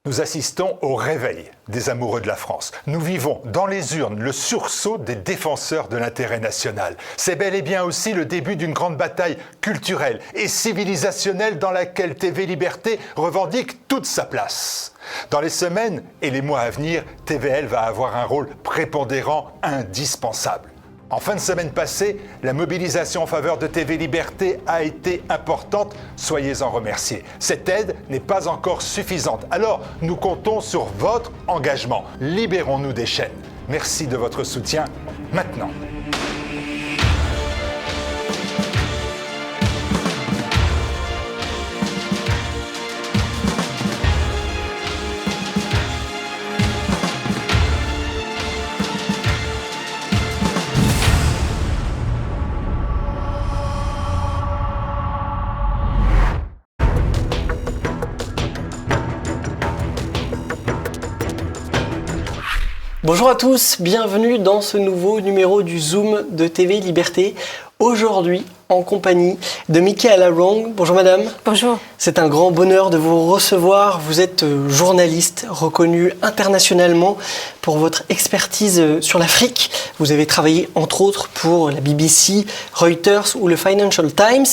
Nous assistons au réveil des amoureux de la France. Nous vivons dans les urnes le sursaut des défenseurs de l'intérêt national. C'est bel et bien aussi le début d'une grande bataille culturelle et civilisationnelle dans laquelle TV Liberté revendique toute sa place. Dans les semaines et les mois à venir, TVL va avoir un rôle prépondérant, indispensable. En fin de semaine passée, la mobilisation en faveur de TV Liberté a été importante, soyez-en remerciés. Cette aide n'est pas encore suffisante, alors nous comptons sur votre engagement. Libérons-nous des chaînes. Merci de votre soutien maintenant. Bonjour à tous, bienvenue dans ce nouveau numéro du Zoom de TV Liberté. Aujourd'hui, en compagnie de Michaela Wrong. Bonjour madame. Bonjour. C'est un grand bonheur de vous recevoir. Vous êtes journaliste reconnue internationalement pour votre expertise sur l'Afrique. Vous avez travaillé entre autres pour la BBC, Reuters ou le Financial Times.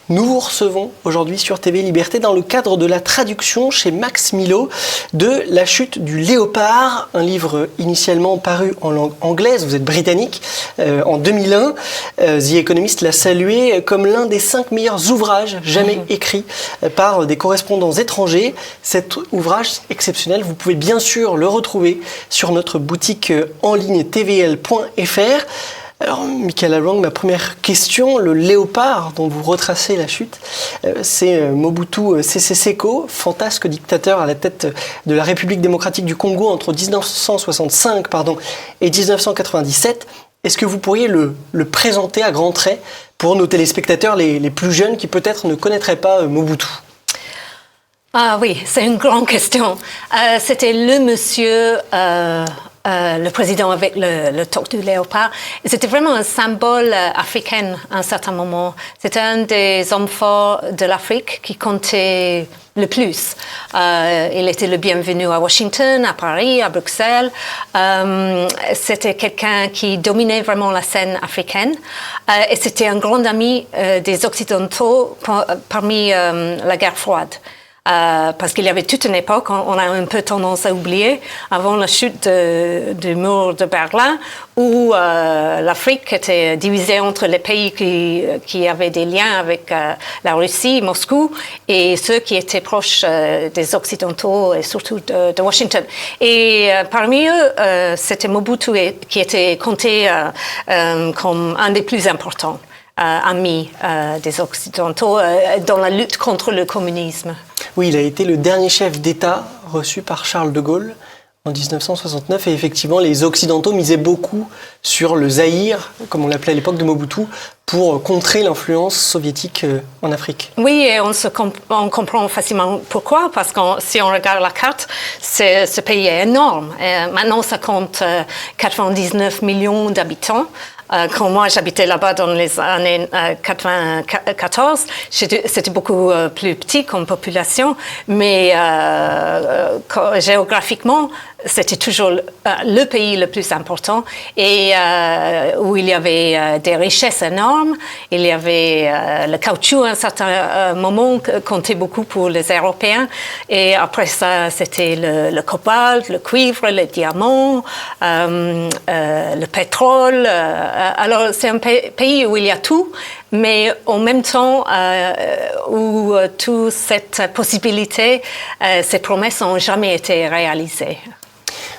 Nous vous recevons aujourd'hui sur TV Liberté dans le cadre de la traduction chez Max Milo de La chute du léopard, un livre initialement paru en langue anglaise. Vous êtes britannique en 2001. The Economist l'a salué comme l'un des 5 meilleurs ouvrages jamais écrits par des correspondants étrangers. Cet ouvrage exceptionnel, vous pouvez bien sûr le retrouver sur notre boutique en ligne tvl.fr. Alors, Michaela Wrong, ma première question, le léopard dont vous retracez la chute, c'est Mobutu Sese Seko, fantasque dictateur à la tête de la République démocratique du Congo entre 1965 et 1997. Est-ce que vous pourriez le présenter à grands traits pour nos téléspectateurs les plus jeunes qui peut-être ne connaîtraient pas Mobutu? Ah oui, c'est une grande question. C'était le monsieur, le président avec le toque du léopard. C'était vraiment un symbole africain à un certain moment. C'était un des hommes forts de l'Afrique qui comptait le plus. Il était le bienvenu à Washington, à Paris, à Bruxelles. C'était quelqu'un qui dominait vraiment la scène africaine. Et c'était un grand ami des Occidentaux parmi la guerre froide. Parce qu'il y avait toute une époque, on a un peu tendance à oublier, avant la chute du mur de Berlin, où l'Afrique était divisée entre les pays qui avaient des liens avec la Russie, Moscou, et ceux qui étaient proches des Occidentaux et surtout de Washington. Et parmi eux, c'était Mobutu qui était compté comme un des plus importants amis des Occidentaux dans la lutte contre le communisme. Oui, il a été le dernier chef d'État reçu par Charles de Gaulle en 1969 et effectivement les Occidentaux misaient beaucoup sur le Zaïre, comme on l'appelait à l'époque de Mobutu, pour contrer l'influence soviétique en Afrique. Oui, et on comprend facilement pourquoi, parce que si on regarde la carte, ce pays est énorme. Et maintenant, ça compte 99 millions d'habitants. Quand moi j'habitais là-bas dans les années 94, c'était beaucoup plus petit comme population, mais géographiquement, c'était toujours le pays le plus important et où il y avait des richesses énormes. Il y avait le caoutchouc à un certain moment comptait beaucoup pour les Européens. Et après ça, c'était le cobalt, le cuivre, les diamants, le pétrole. Alors, c'est un pays où il y a tout, mais en même temps où toute cette possibilité, ces promesses n'ont jamais été réalisées.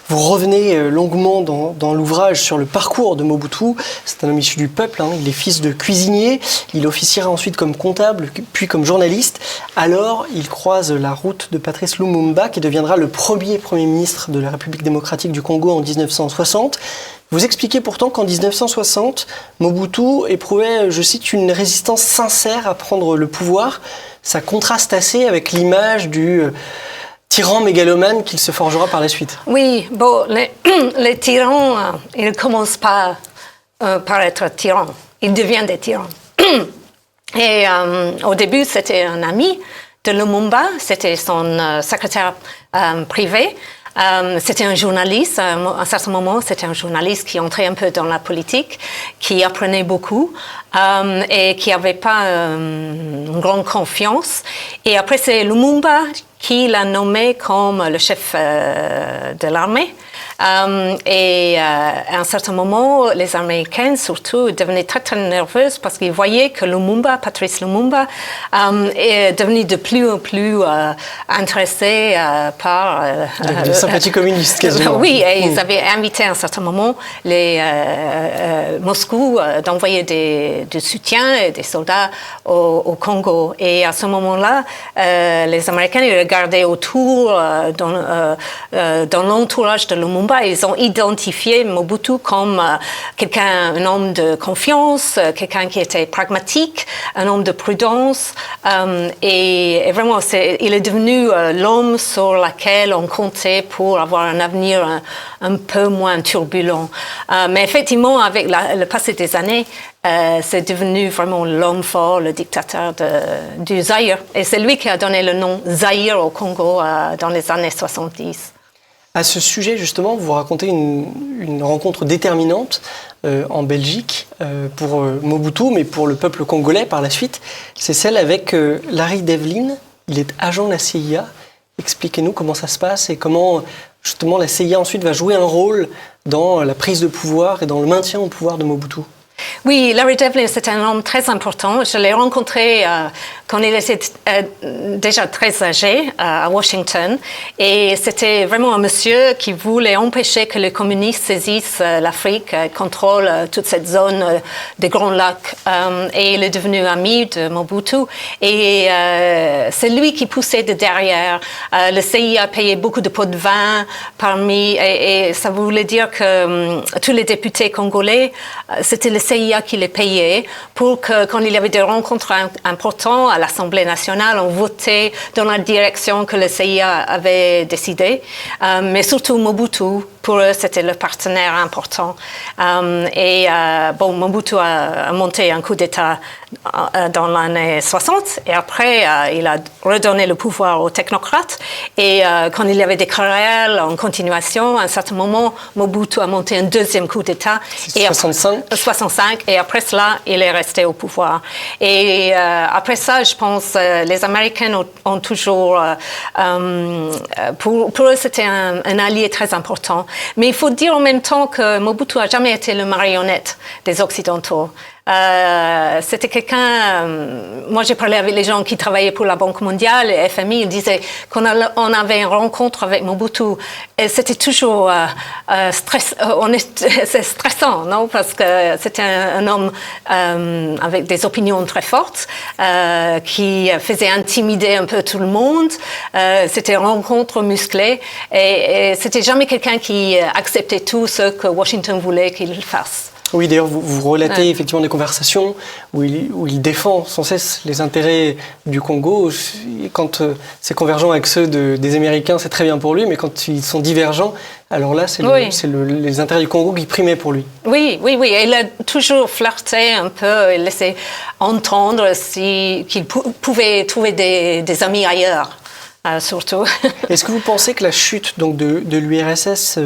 Vous revenez longuement dans l'ouvrage sur le parcours de Mobutu. C'est un homme issu du peuple, il est fils de cuisinier. Il officiera ensuite comme comptable, puis comme journaliste. Alors, il croise la route de Patrice Lumumba, qui deviendra le premier Premier ministre de la République démocratique du Congo en 1960. Vous expliquez pourtant qu'en 1960, Mobutu éprouvait, je cite, une résistance sincère à prendre le pouvoir. Ça contraste assez avec l'image du tyran mégalomane qu'il se forgera par la suite. Oui, bon, les tyrans, ils ne commencent pas par être tyrans, ils deviennent des tyrans. Et au début, c'était un ami de Lumumba, c'était son secrétaire privé. C'était un journaliste, à un certain moment, c'était un journaliste qui entrait un peu dans la politique, qui apprenait beaucoup et qui n'avait pas une grande confiance. Et après, c'est Lumumba qui l'a nommé comme le chef de l'armée. Et à un certain moment, les Américains, surtout, devenaient très, très nerveuses parce qu'ils voyaient que Lumumba, Patrice Lumumba, est devenu de plus en plus intéressé par... les sympathies communistes, quasiment. Oui, et ils avaient invité à un certain moment Moscou d'envoyer du soutien et des soldats au Congo. Et à ce moment-là, les Américains ils regardaient autour dans l'entourage de Lumumba. Ils ont identifié Mobutu comme un homme de confiance, quelqu'un qui était pragmatique, un homme de prudence. Et vraiment, il est devenu l'homme sur lequel on comptait pour avoir un avenir un peu moins turbulent. Mais effectivement, avec le passé des années, c'est devenu vraiment l'homme fort, le dictateur du Zaïre. Et c'est lui qui a donné le nom Zaïre au Congo dans les années 70. À ce sujet, justement, vous racontez une rencontre déterminante en Belgique pour Mobutu, mais pour le peuple congolais par la suite. C'est celle avec Larry Devlin. Il est agent de la CIA. Expliquez-nous comment ça se passe et comment, justement, la CIA ensuite va jouer un rôle dans la prise de pouvoir et dans le maintien au pouvoir de Mobutu. Oui, Larry Devlin, c'est un homme très important. Je l'ai rencontré quand il était déjà très âgé à Washington. Et c'était vraiment un monsieur qui voulait empêcher que les communistes saisissent l'Afrique, contrôlent toute cette zone des Grands Lacs. Et il est devenu ami de Mobutu. Et c'est lui qui poussait de derrière. Le CIA payait beaucoup de pots de vin et ça voulait dire que tous les députés congolais, c'était le CIA qui les payait pour que, quand il y avait des rencontres importantes à l'Assemblée nationale, on votait dans la direction que le CIA avait décidé. Mais surtout Mobutu, pour eux, c'était le partenaire important. Mobutu a monté un coup d'État dans l'année 60 et après, il a redonné le pouvoir aux technocrates. Et quand il y avait des querelles en continuation, à un certain moment, Mobutu a monté un deuxième coup d'État. C'est 65. Et après cela, il est resté au pouvoir. Et après ça, je pense, les Américains ont toujours... pour eux, c'était un allié très important. Mais il faut dire en même temps que Mobutu n'a jamais été le marionnette des Occidentaux. C'était quelqu'un... moi, j'ai parlé avec les gens qui travaillaient pour la Banque mondiale et FMI. Ils disaient qu'on avait une rencontre avec Mobutu. Et c'était toujours c'est stressant, non? Parce que c'était un homme avec des opinions très fortes qui faisait intimider un peu tout le monde. C'était une rencontre musclée. Et c'était jamais quelqu'un qui acceptait tout ce que Washington voulait qu'il fasse. Oui, d'ailleurs, vous relatez effectivement des conversations où il défend sans cesse les intérêts du Congo. Quand c'est convergent avec ceux des Américains, c'est très bien pour lui, mais quand ils sont divergents, alors là, c'est les intérêts du Congo qui primaient pour lui. Oui. Et il a toujours flirté un peu, il laissait entendre qu'il pouvait trouver des amis ailleurs, surtout. Est-ce que vous pensez que la chute donc, de l'URSS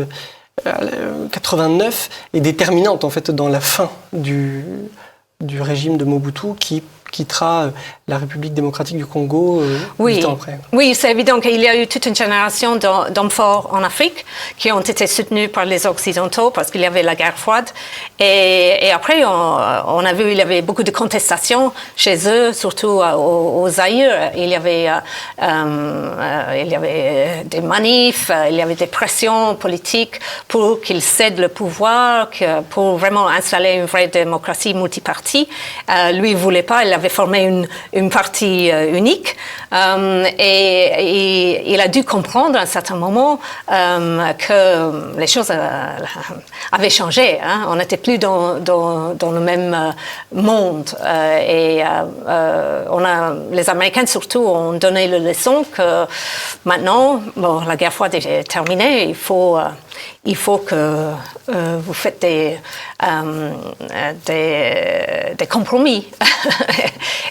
89 est déterminante en fait dans la fin du régime de Mobutu qui quittera la République démocratique du Congo 8 ans après. Oui, c'est évident qu'il y a eu toute une génération d'hommes forts en Afrique qui ont été soutenus par les Occidentaux parce qu'il y avait la guerre froide. Et après, on a vu qu'il y avait beaucoup de contestations chez eux, surtout au Zaïre. Il y avait des manifs, il y avait des pressions politiques pour qu'ils cèdent le pouvoir, pour vraiment installer une vraie démocratie multipartie. Lui, il ne voulait pas, il avait formé une partie unique et il a dû comprendre à un certain moment que les choses avaient changé. Hein. On n'était plus dans le même monde les Américains surtout ont donné la leçon que maintenant, la guerre froide est terminée, il faut il faut que vous faites des compromis.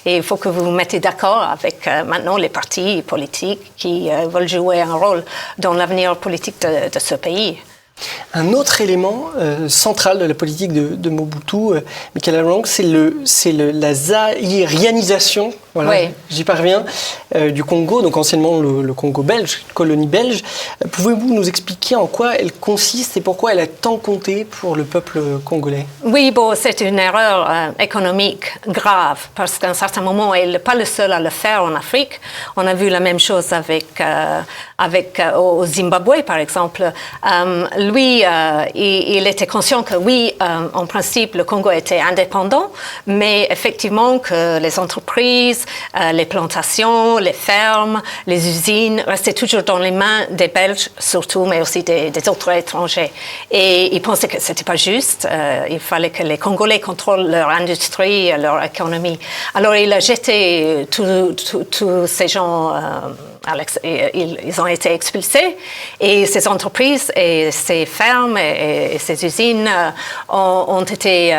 Et il faut que vous vous mettez d'accord avec maintenant les partis politiques qui veulent jouer un rôle dans l'avenir politique de ce pays. Un autre élément central de la politique de Mobutu, Michael Armstrong, c'est la zaïrianisation, voilà, oui. J'y parviens, du Congo, donc anciennement le Congo belge, colonie belge. Pouvez-vous nous expliquer en quoi elle consiste et pourquoi elle a tant compté pour le peuple congolais? Oui, bon, c'est une erreur économique grave, parce qu'à un certain moment, il n'est pas le seul à le faire en Afrique. On a vu la même chose au Zimbabwe, par exemple. Lui, il était conscient que oui, en principe, le Congo était indépendant, mais effectivement que les entreprises, les plantations, les fermes, les usines restaient toujours dans les mains des Belges, surtout, mais aussi des autres étrangers. Et il pensait que c'était pas juste. Il fallait que les Congolais contrôlent leur industrie, leur économie. Alors, il a jeté tous ces gens... ils ont été expulsés et ces entreprises et ces fermes et ces usines ont été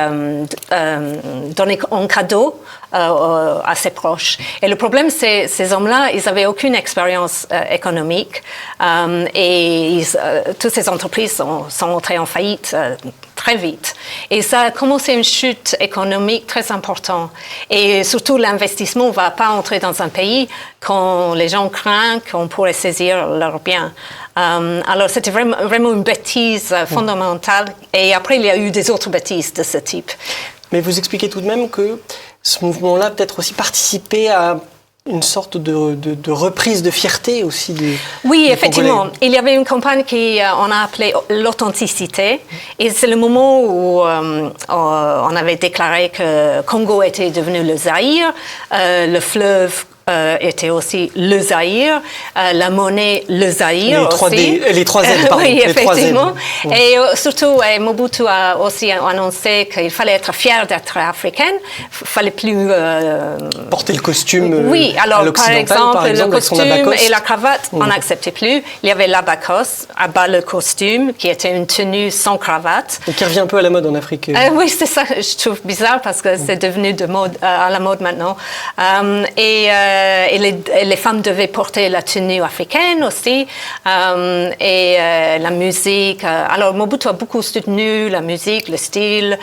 données en cadeau à ses proches. Et le problème, c'est ces hommes-là, ils n'avaient aucune expérience économique et toutes ces entreprises sont entrées en faillite très vite. Et ça a commencé une chute économique très importante. Et surtout, l'investissement ne va pas entrer dans un pays quand les gens craignent qu'on pourrait saisir leurs biens. Alors, c'était vraiment une bêtise fondamentale. Et après, il y a eu des autres bêtises de ce type. Mais vous expliquez tout de même que ce mouvement-là peut-être aussi participé à une sorte de reprise de fierté aussi des Oui, des effectivement. Congolais. Il y avait une campagne qu'on a appelée l'authenticité. Et c'est le moment où on avait déclaré que Congo était devenu le Zaïre, le fleuve était aussi le Zaïre, la monnaie le Zaïre Les trois Z, pardon. Oui, les trois Z. effectivement. Et surtout, Mobutu a aussi annoncé qu'il fallait être fier d'être africaine. Il fallait plus... Porter le costume oui, alors à l'occidental, par exemple, le avec son costume abacos. et la cravate, on n'acceptait plus. Il y avait l'abacos, à bas le costume, qui était une tenue sans cravate. Et qui revient un peu à la mode en Afrique. Oui, c'est ça, je trouve bizarre parce que c'est devenu à la mode maintenant. Et les femmes devaient porter la tenue africaine aussi. Et la musique. Alors, Mobutu a beaucoup soutenu la musique, le style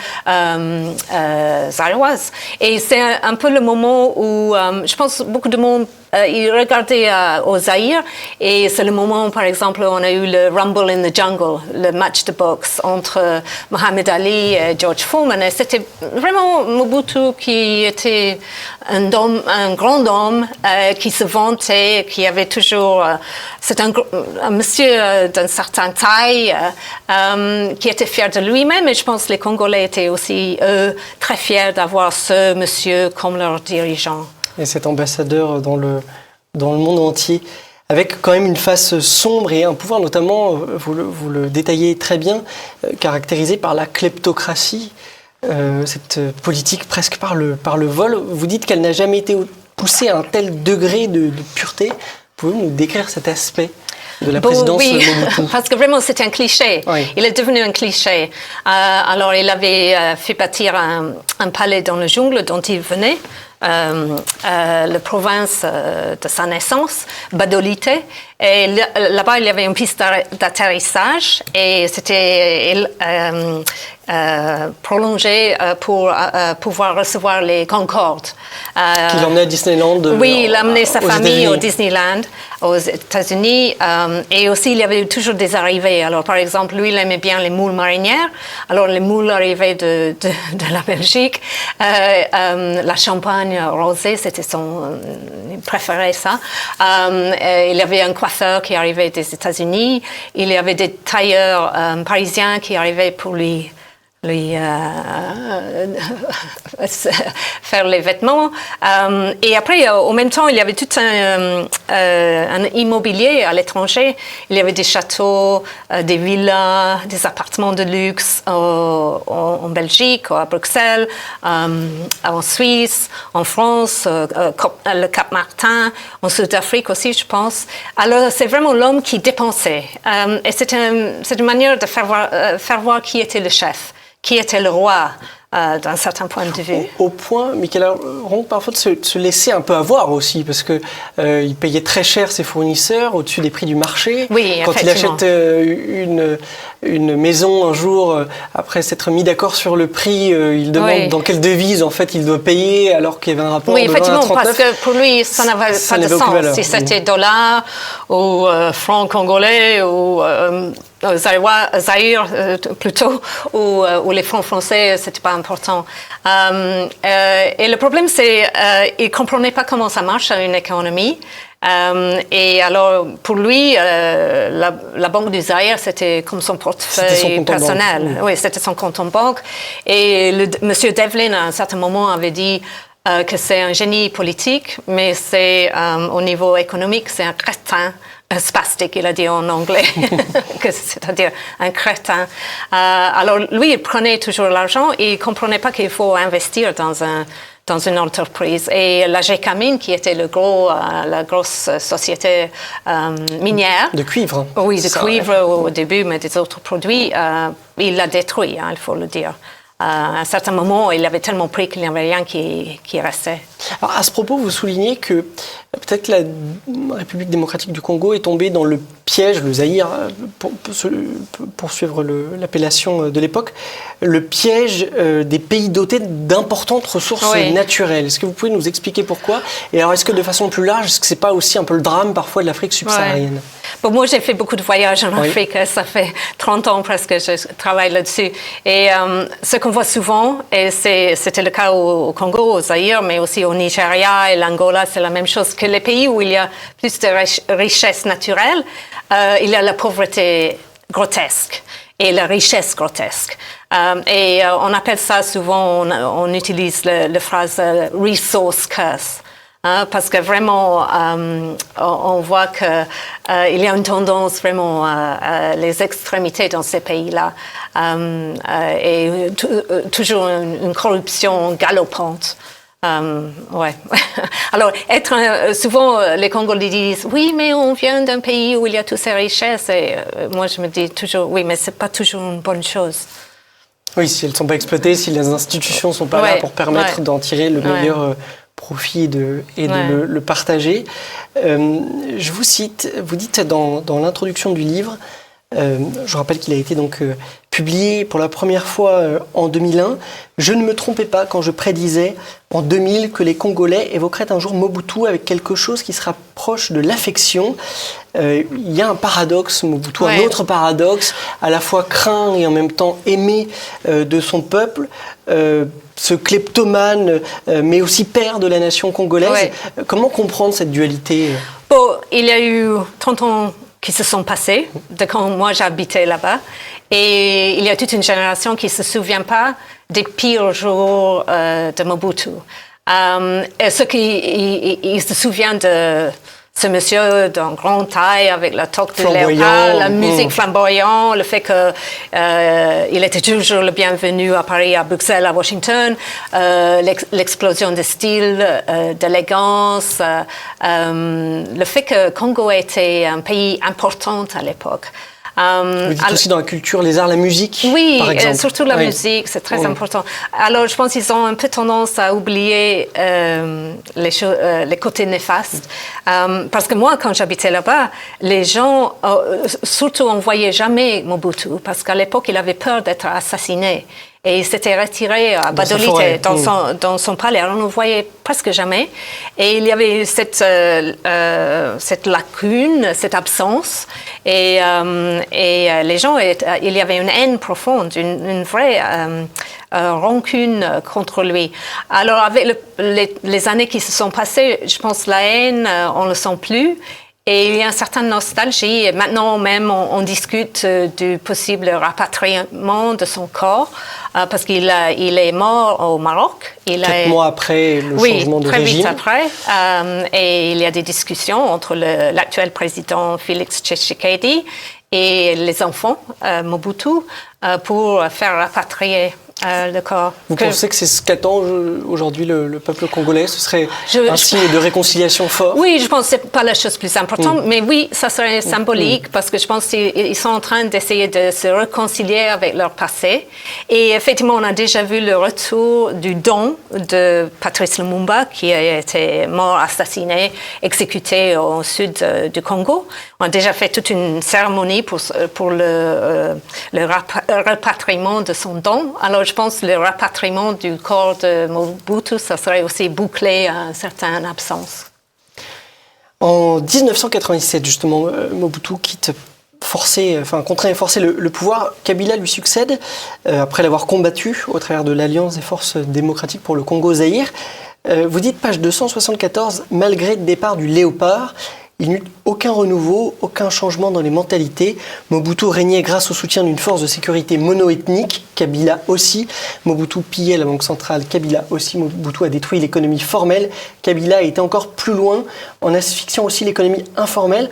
zaïroise. Et c'est un peu le moment où je pense beaucoup de monde il regardait au Zaïre et c'est le moment, par exemple, où on a eu le Rumble in the Jungle, le match de boxe entre Mohamed Ali et George Foreman. Et c'était vraiment Mobutu qui était un grand homme qui se vantait, qui avait toujours... c'est un monsieur d'une certaine taille qui était fier de lui-même et je pense que les Congolais étaient aussi, eux, très fiers d'avoir ce monsieur comme leur dirigeant. Et cet ambassadeur dans le monde entier, avec quand même une face sombre et un pouvoir, notamment, vous le détaillez très bien, caractérisé par la kleptocratie, cette politique presque par le vol. Vous dites qu'elle n'a jamais été poussée à un tel degré de pureté. Pouvez-vous nous décrire cet aspect de la présidence Mobutu? Parce que vraiment c'est un cliché. Oui. Il est devenu un cliché. Alors il avait fait bâtir un palais dans le jungle dont il venait. La province de sa naissance, Badolite. Et là-bas, il y avait une piste d'atterrissage et c'était prolongé pour pouvoir recevoir les Concorde. Qu'il emmenait à Disneyland. Oui, il a amené sa famille au États-Unis. Disneyland, aux États-Unis. Et aussi, il y avait toujours des arrivées. Alors, par exemple, lui, il aimait bien les moules marinières. Alors, les moules arrivaient de la Belgique. La champagne rosé, c'était il préférait ça. Il y avait un coiffeur qui arrivait des États-Unis. Il y avait des tailleurs parisiens qui arrivaient pour lui lui faire les vêtements. Et après, en même temps, il y avait tout un immobilier à l'étranger. Il y avait des châteaux, des villas, des appartements de luxe en Belgique, à Bruxelles, en Suisse, en France, le Cap-Martin, en Sud-Afrique aussi, je pense. Alors, c'est vraiment l'homme qui dépensait. Et c'est une manière de faire voir qui était le chef, qui était le roi, d'un certain point de vue. Au point, Michaela Ronc, parfois de se laisser un peu avoir aussi, parce que il payait très cher ses fournisseurs, au-dessus des prix du marché. Oui, quand il achète une maison un jour, après s'être mis d'accord sur le prix, il demande dans quelle devise en fait il doit payer, alors qu'il y avait un rapport de 1 à 39. Oui, effectivement, parce que pour lui, ça n'avait pas de sens. Si c'était dollar ou franc congolais ou Zaïre plutôt, ou les francs français, c'était pas important. Et le problème, c'est il comprenait pas comment ça marche une économie. Et alors, pour lui, la banque du Zaïre, c'était comme son portefeuille personnel. Oui, c'était son compte en banque. Et Monsieur Devlin, à un certain moment, avait dit que c'est un génie politique, mais c'est au niveau économique, c'est un crétin. Spastique, il a dit en anglais, c'est-à-dire un crétin. Alors, lui, il prenait toujours l'argent et il ne comprenait pas qu'il faut investir dans une entreprise. Et la Gécamine, qui était la grosse société minière. De cuivre. Oui, de cuivre au début, mais des autres produits, il l'a détruit, il faut le dire. À un certain moment, il avait tellement pris qu'il n'y avait rien qui restait. Alors, à ce propos, vous soulignez que peut-être la République démocratique du Congo est tombée dans le piège, le Zaïre, pour suivre l'appellation de l'époque, le piège des pays dotés d'importantes ressources naturelles. Est-ce que vous pouvez nous expliquer pourquoi? Et alors, est-ce que de façon plus large, est-ce que ce n'est pas aussi un peu le drame parfois de l'Afrique subsaharienne? Bon, moi, j'ai fait beaucoup de voyages en Afrique. Ça fait 30 ans presque que je travaille là-dessus. Et ce qu'on voit souvent, et c'était le cas au Congo, au Zaïre, mais aussi au Nigeria et l'Angola, c'est la même chose, que les pays où il y a plus de richesse naturelle, il y a la pauvreté grotesque et la richesse grotesque. Et on appelle ça souvent, on utilise la phrase « resource curse ». Parce que vraiment, on voit qu'il y a une tendance vraiment à les extrémités dans ces pays-là et toujours une corruption galopante. Ouais. Alors, souvent, les Congolais disent « Oui, mais on vient d'un pays où il y a toutes ces richesses. » Et moi, je me dis toujours « Oui, mais c'est pas toujours une bonne chose. » Oui, si elles ne sont pas exploitées, si les institutions ne sont pas là pour permettre d'en tirer le meilleur profit et de le partager. Je vous cite, vous dites dans l'introduction du livre, je rappelle qu'il a été donc publié pour la première fois en 2001. Je ne me trompais pas quand je prédisais en 2000 que les Congolais évoqueraient un jour Mobutu avec quelque chose qui se rapproche de l'affection. Il y a un paradoxe, Mobutu, un autre paradoxe, à la fois craint et en même temps aimé de son peuple. Ce kleptomane, mais aussi père de la nation congolaise. Comment comprendre cette dualité? Bon, il y a eu 30 ans qui se sont passés de quand moi j'habitais là-bas. Et il y a toute une génération qui ne se souvient pas des pires jours de Mobutu. Et ceux qui se souviennent de ce monsieur d'une grande taille avec la toque de léopard, la musique flamboyante, le fait qu'il était toujours le bienvenu à Paris, à Bruxelles, à Washington, l'explosion de style, d'élégance, le fait que Congo était un pays important à l'époque. Vous dites aussi dans la culture, les arts, la musique, par exemple. Oui, surtout la musique, c'est très important. Alors, je pense qu'ils ont un peu tendance à oublier les côtés néfastes. Parce que moi, quand j'habitais là-bas, les gens, surtout, on ne voyait jamais Mobutu, parce qu'à l'époque, il avait peur d'être assassiné. Et il s'était retiré à Badolite, dans son palais. Alors, on ne le voyait presque jamais. Et il y avait cette lacune, cette absence. Et les gens, il y avait une haine profonde, une vraie rancune contre lui. Alors, avec les années qui se sont passées, je pense que la haine, on ne le sent plus. Et il y a une certaine nostalgie. Et maintenant même, on discute du possible rapatriement de son corps parce qu'il est mort au Maroc. 4 mois après le changement de régime. Oui, très vite après. Et il y a des discussions entre l'actuel président Félix Tshisekedi et les enfants Mobutu pour faire rapatrier le corps. Vous pensez que c'est ce qu'attend aujourd'hui le peuple congolais? Ce serait un signe de réconciliation fort? Oui, je pense que ce n'est pas la chose plus importante, mais oui, ça serait symbolique parce que je pense qu'ils sont en train d'essayer de se réconcilier avec leur passé. Et effectivement, on a déjà vu le retour du don de Patrice Lumumba qui a été mort, assassiné, exécuté au sud du Congo. On a déjà fait toute une cérémonie pour le rapatriement de son don. Alors, je pense que le rapatriement du corps de Mobutu, ça serait aussi bouclé à une certaine absence. En 1997, justement, Mobutu contraint et forcé le pouvoir. Kabila lui succède, après l'avoir combattu au travers de l'Alliance des forces démocratiques pour le Congo-Zaïre. Vous dites, page 274, malgré le départ du Léopard, il n'y eut aucun renouveau, aucun changement dans les mentalités. Mobutu régnait grâce au soutien d'une force de sécurité mono-ethnique, Kabila aussi. Mobutu pillait la banque centrale, Kabila aussi. Mobutu a détruit l'économie formelle. Kabila a été encore plus loin en asphyxiant aussi l'économie informelle.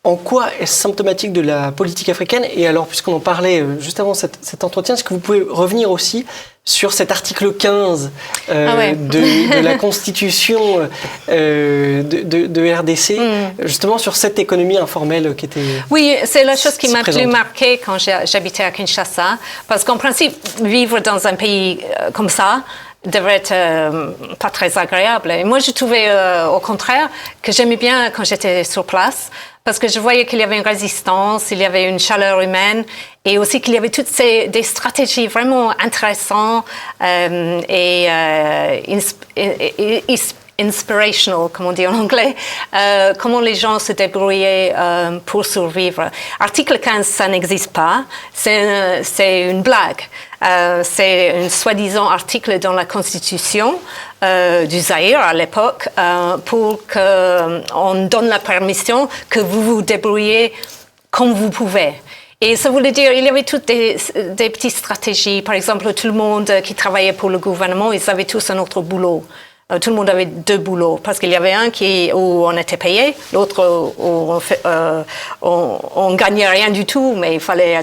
En quoi est-ce symptomatique de la politique africaine? Et alors, puisqu'on en parlait juste avant cet entretien, est-ce que vous pouvez revenir aussi sur cet article 15 de la Constitution de RDC, justement sur cette économie informelle qui était... Oui, c'est la chose qui m'a présente. plus marquée quand j'habitais à Kinshasa, parce qu'en principe, vivre dans un pays comme ça devrait être pas très agréable. Et moi, je trouvais au contraire que j'aimais bien quand j'étais sur place, parce que je voyais qu'il y avait une résistance, il y avait une chaleur humaine, et aussi qu'il y avait toutes des stratégies vraiment intéressantes et inspirational, comme on dit en anglais, comment les gens se débrouillaient pour survivre. Article 15, ça n'existe pas, c'est une blague. C'est un soi-disant article dans la Constitution du Zaïre à l'époque pour qu'on donne la permission que vous vous débrouillez comme vous pouvez. Et ça voulait dire il y avait toutes des petites stratégies. Par exemple, tout le monde qui travaillait pour le gouvernement, ils avaient tous un autre boulot. Tout le monde avait 2 boulots, parce qu'il y avait un où on était payé, l'autre où on gagnait rien du tout, mais il fallait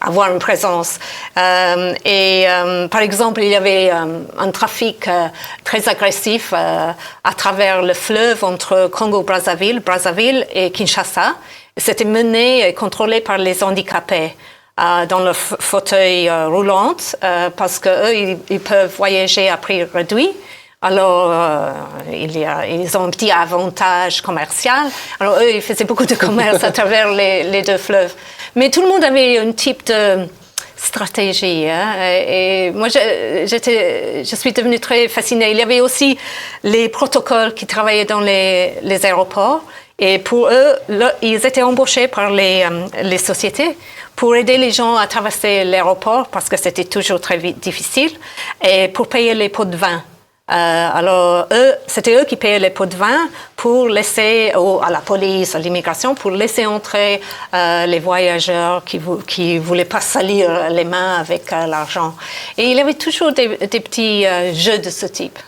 avoir une présence. Par exemple, il y avait un trafic très agressif à travers le fleuve entre Congo-Brazzaville et Kinshasa. C'était mené et contrôlé par les handicapés dans leur fauteuil roulant, parce qu'eux, ils peuvent voyager à prix réduit. Alors, ils ont un petit avantage commercial. Alors, eux, ils faisaient beaucoup de commerce à travers les 2 fleuves. Mais tout le monde avait un type de stratégie. Hein? Et moi, je suis devenue très fascinée. Il y avait aussi les protocoles qui travaillaient dans les aéroports. Et pour eux, ils étaient embauchés par les sociétés pour aider les gens à traverser l'aéroport, parce que c'était toujours très difficile, et pour payer les pots de vin. Alors, c'était eux qui payaient les pots de vin pour laisser, à la police, à l'immigration, pour laisser entrer les voyageurs qui voulaient pas salir les mains avec l'argent. Et il y avait toujours des petits jeux de ce type.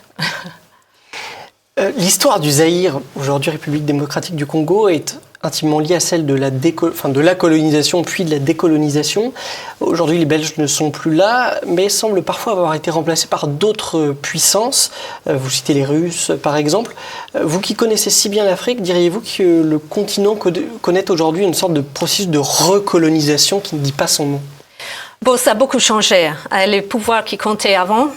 L'histoire du Zaïre, aujourd'hui République démocratique du Congo, est intimement liée à celle de la colonisation puis de la décolonisation. Aujourd'hui, les Belges ne sont plus là, mais semblent parfois avoir été remplacés par d'autres puissances. Vous citez les Russes, par exemple. Vous qui connaissez si bien l'Afrique, diriez-vous que le continent connaît aujourd'hui une sorte de processus de recolonisation qui ne dit pas son nom? Bon, ça a beaucoup changé. Les pouvoirs qui comptaient avant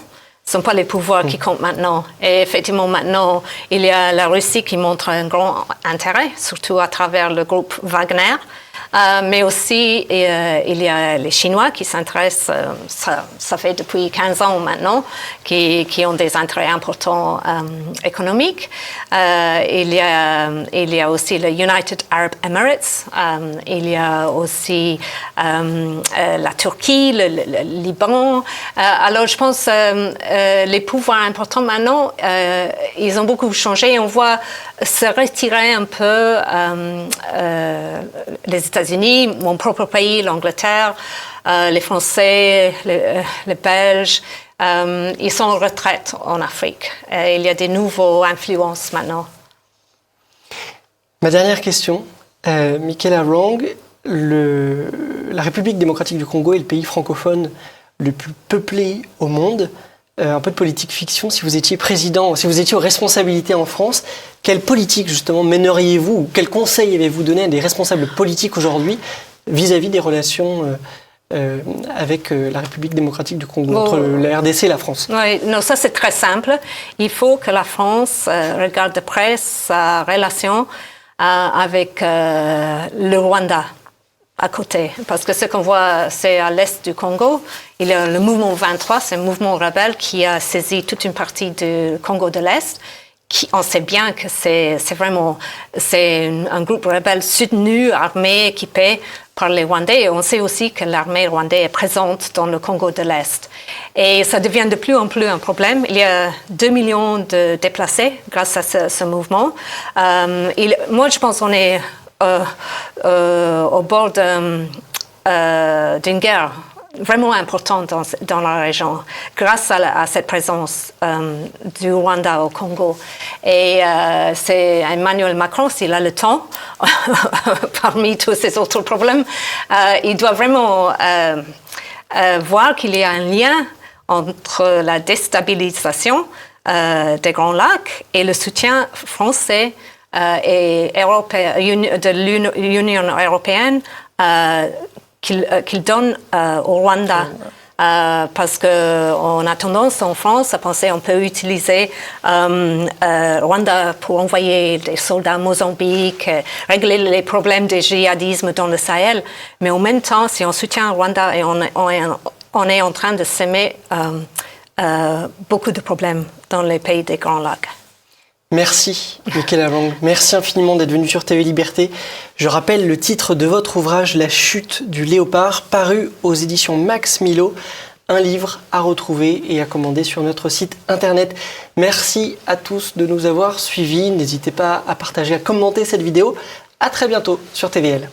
ne sont pas les pouvoirs qui comptent maintenant. Et effectivement, maintenant, il y a la Russie qui montre un grand intérêt, surtout à travers le groupe Wagner. mais aussi il y a les Chinois qui s'intéressent, ça fait depuis 15 ans maintenant, qui ont des intérêts importants économiques. Il y a aussi le United Arab Emirates, il y a aussi la Turquie, le Liban. Alors je pense les pouvoirs importants maintenant, ils ont beaucoup changé. On voit se retirer un peu les États-Unis, mon propre pays, l'Angleterre, les Français, les Belges. Ils sont en retraite en Afrique. Il y a des nouvelles influences maintenant. Ma dernière question, Michaela Wrong, la République démocratique du Congo est le pays francophone le plus peuplé au monde. Un peu de politique fiction, si vous étiez président, si vous étiez aux responsabilités en France, quelle politique justement mèneriez-vous ou quels conseils avez-vous donné à des responsables politiques aujourd'hui vis-à-vis des relations avec la République démocratique du Congo, entre la RDC et la France? Oui, non, ça c'est très simple. Il faut que la France regarde de près sa relation avec le Rwanda à côté. Parce que ce qu'on voit, c'est à l'est du Congo. Il y a le mouvement 23, c'est un mouvement rebelle qui a saisi toute une partie du Congo de l'Est. On sait bien que c'est un groupe rebelle soutenu, armé, équipé par les Rwandais. Et on sait aussi que l'armée rwandaise est présente dans le Congo de l'Est. Et ça devient de plus en plus un problème. Il y a 2 millions de déplacés grâce à ce mouvement. Moi, je pense qu'on est au bord d'une guerre vraiment importante dans la région, grâce à cette présence du Rwanda au Congo. Et c'est Emmanuel Macron, s'il a le temps, parmi tous ces autres problèmes, il doit vraiment voir qu'il y a un lien entre la déstabilisation des Grands Lacs et le soutien français et de l'Union européenne qu'il donne au Rwanda. Parce qu'on a tendance en France à penser qu'on peut utiliser Rwanda pour envoyer des soldats à Mozambique, régler les problèmes du djihadisme dans le Sahel. Mais en même temps, si on soutient Rwanda, et on est en train de semer beaucoup de problèmes dans les pays des Grands Lacs. Merci, Michaela Wrong. Merci infiniment d'être venu sur TV Liberté. Je rappelle le titre de votre ouvrage, La chute du léopard, paru aux éditions Max Milo. Un livre à retrouver et à commander sur notre site internet. Merci à tous de nous avoir suivis. N'hésitez pas à partager, à commenter cette vidéo. À très bientôt sur TVL.